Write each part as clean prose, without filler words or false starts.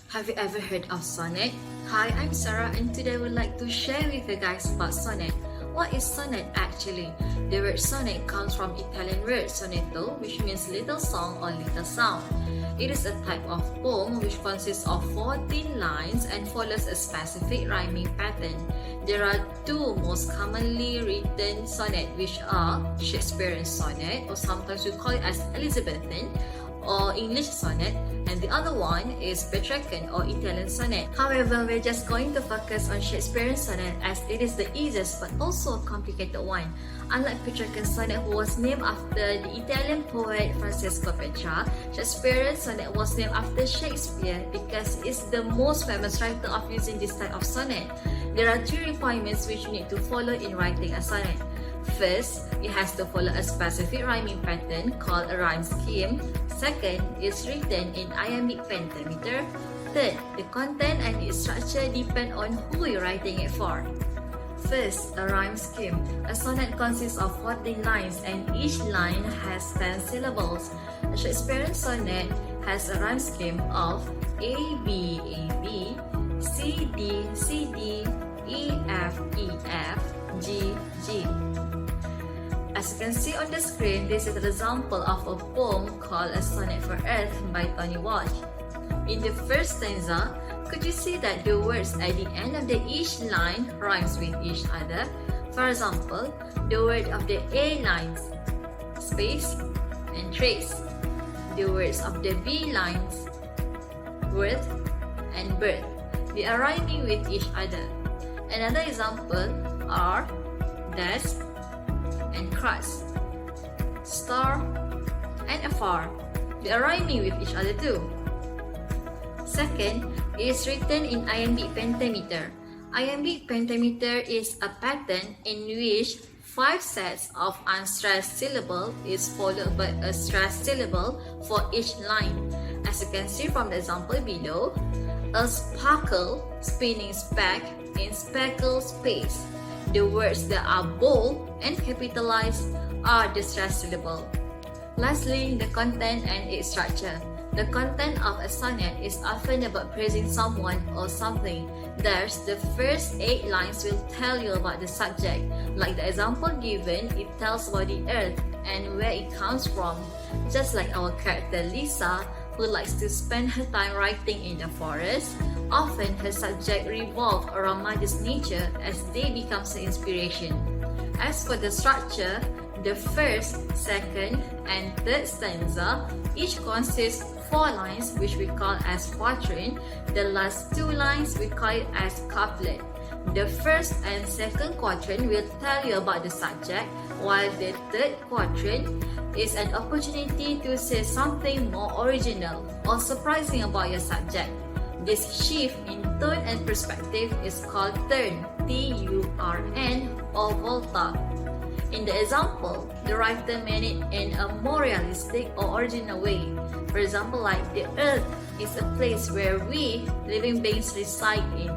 Have you ever heard of sonnet? Hi, I'm Sarah and today I would like to share with you guys about sonnet. What is sonnet actually? The word sonnet comes from Italian word sonetto, which means little song or little sound. It is a type of poem which consists of 14 lines and follows a specific rhyming pattern. There are two most commonly written sonnet, which are Shakespearean sonnet, or sometimes we call it as Elizabethan, or English sonnet, and the other one is Petrarchan or Italian sonnet. However, we're just going to focus on Shakespearean sonnet as it is the easiest but also a complicated one. Unlike Petrarchan sonnet, who was named after the Italian poet Francesco Petrarch, Shakespearean sonnet was named after Shakespeare because it's the most famous writer of using this type of sonnet. There are three requirements which you need to follow in writing a sonnet. First, it has to follow a specific rhyming pattern called a rhyme scheme. Second, it's written in Imb Pentameter. Third, the content and its structure depend on who you're writing it for. First, a rhyme scheme. A sonnet consists of 14 lines and each line has 10 syllables. A Shakespearean sonnet has a rhyme scheme of A, B, A, B, C, D, C, D, E, F, E, F, G, G. As you can see on the screen, this is an example of a poem called A Sonnet for Earth by Tony Walsh. In the first stanza, could you see that the words at the end of each line rhymes with each other? For example, the word of the A lines, space and trace. The words of the B lines, worth and birth. They are rhyming with each other. Another example are desk and crust, star and afar. They are rhyming with each other too. Second, it is written in Imb Pentameter. Imb Pentameter is a pattern in which 5 sets of unstressed syllable is followed by a stressed syllable for each line. As you can see from the example below, a sparkle, spinning speck in speckle space. The words that are bold and capitalized are the stressed syllable. Lastly, the content and its structure. The content of a sonnet is often about praising someone or something. Thus, the first 8 lines will tell you about the subject. Like the example given, it tells about the earth and where it comes from. Just like our character Lisa, who likes to spend her time writing in the forest, often her subject revolves around Mother's nature as they become her inspiration. As for the structure, the first, second, and third stanza each consists 4 lines which we call as quatrain. The last 2 lines we call it as couplet. The first and second quatrain will tell you about the subject, while the third quatrain is an opportunity to say something more original or surprising about your subject. This shift in tone and perspective is called turn, T-U-R-N, or volta. In the example, the writer made it in a more realistic or original way. For example, like the earth is a place where we, living beings, reside in.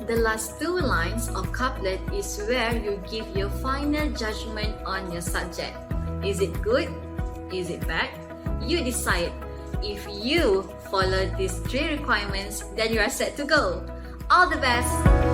The last 2 lines of couplet is where you give your final judgment on your subject. Is it good? Is it bad? You decide. If you follow these 3 requirements, then you are set to go. All the best!